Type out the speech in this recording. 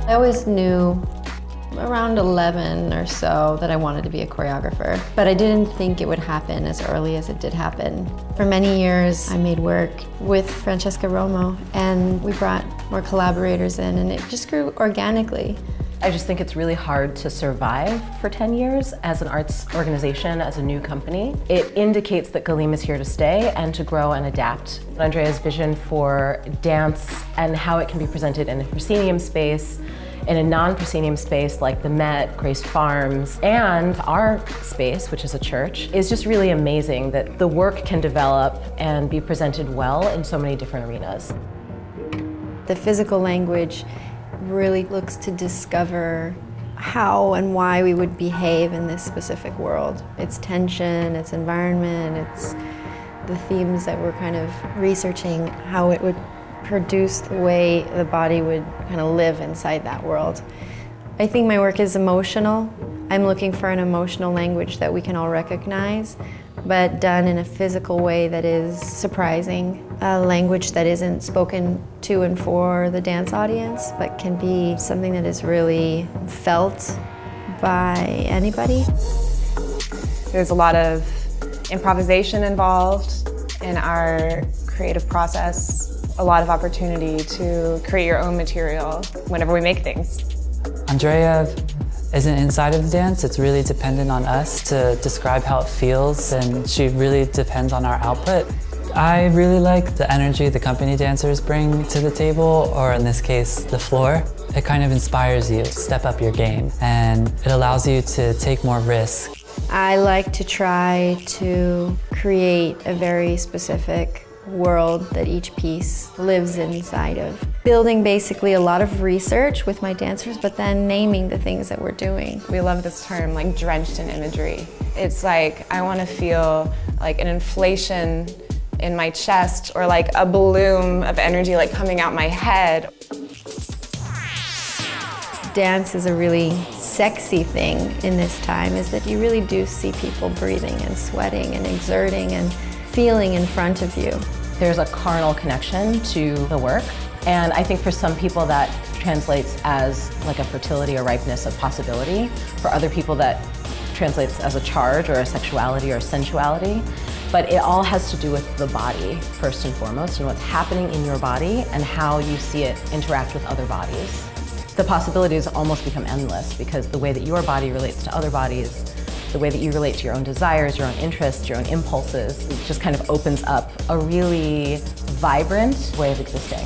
I always knew around 11 or so that I wanted to be a choreographer, but I didn't think it would happen as early as it did happen. For many years, I made work with Francesca Romo, and we brought more collaborators in, and it just grew organically. I just think it's really hard to survive for 10 years as an arts organization, as a new company. It indicates that Gallim is here to stay and to grow and adapt. Andrea's vision for dance and how it can be presented in a proscenium space, in a non-proscenium space like the Met, Grace Farms, and our space, which is a church, is just really amazing that the work can develop and be presented well in so many different arenas. The physical language really looks to discover how and why we would behave in this specific world. It's tension, it's environment, it's the themes that we're kind of researching, how it would produce the way the body would kind of live inside that world. I think my work is emotional. I'm looking for an emotional language that we can all recognize, but done in a physical way that is surprising. A language that isn't spoken to and for the dance audience, but can be something that is really felt by anybody. There's a lot of improvisation involved in our creative process, a lot of opportunity to create your own material whenever we make things. Andrea isn't inside of the dance. It's really dependent on us to describe how it feels, and she really depends on our output. I really like the energy the company dancers bring to the table, or in this case, the floor. It kind of inspires you to step up your game, and it allows you to take more risk. I like to try to create a very specific world that each piece lives inside of. Building basically a lot of research with my dancers, but then naming the things that we're doing. We love this term, like drenched in imagery. It's like, I want to feel like an inflation in my chest, or like a balloon of energy like coming out my head. Dance is a really sexy thing in this time, is that you really do see people breathing and sweating and exerting and feeling in front of you. There's a carnal connection to the work, and I think for some people that translates as like a fertility or ripeness of possibility. For other people that translates as a charge or a sexuality or a sensuality. But it all has to do with the body, first and foremost, and what's happening in your body and how you see it interact with other bodies. The possibilities almost become endless, because the way that your body relates to other bodies, the way that you relate to your own desires, your own interests, your own impulses, it just kind of opens up a really vibrant way of existing.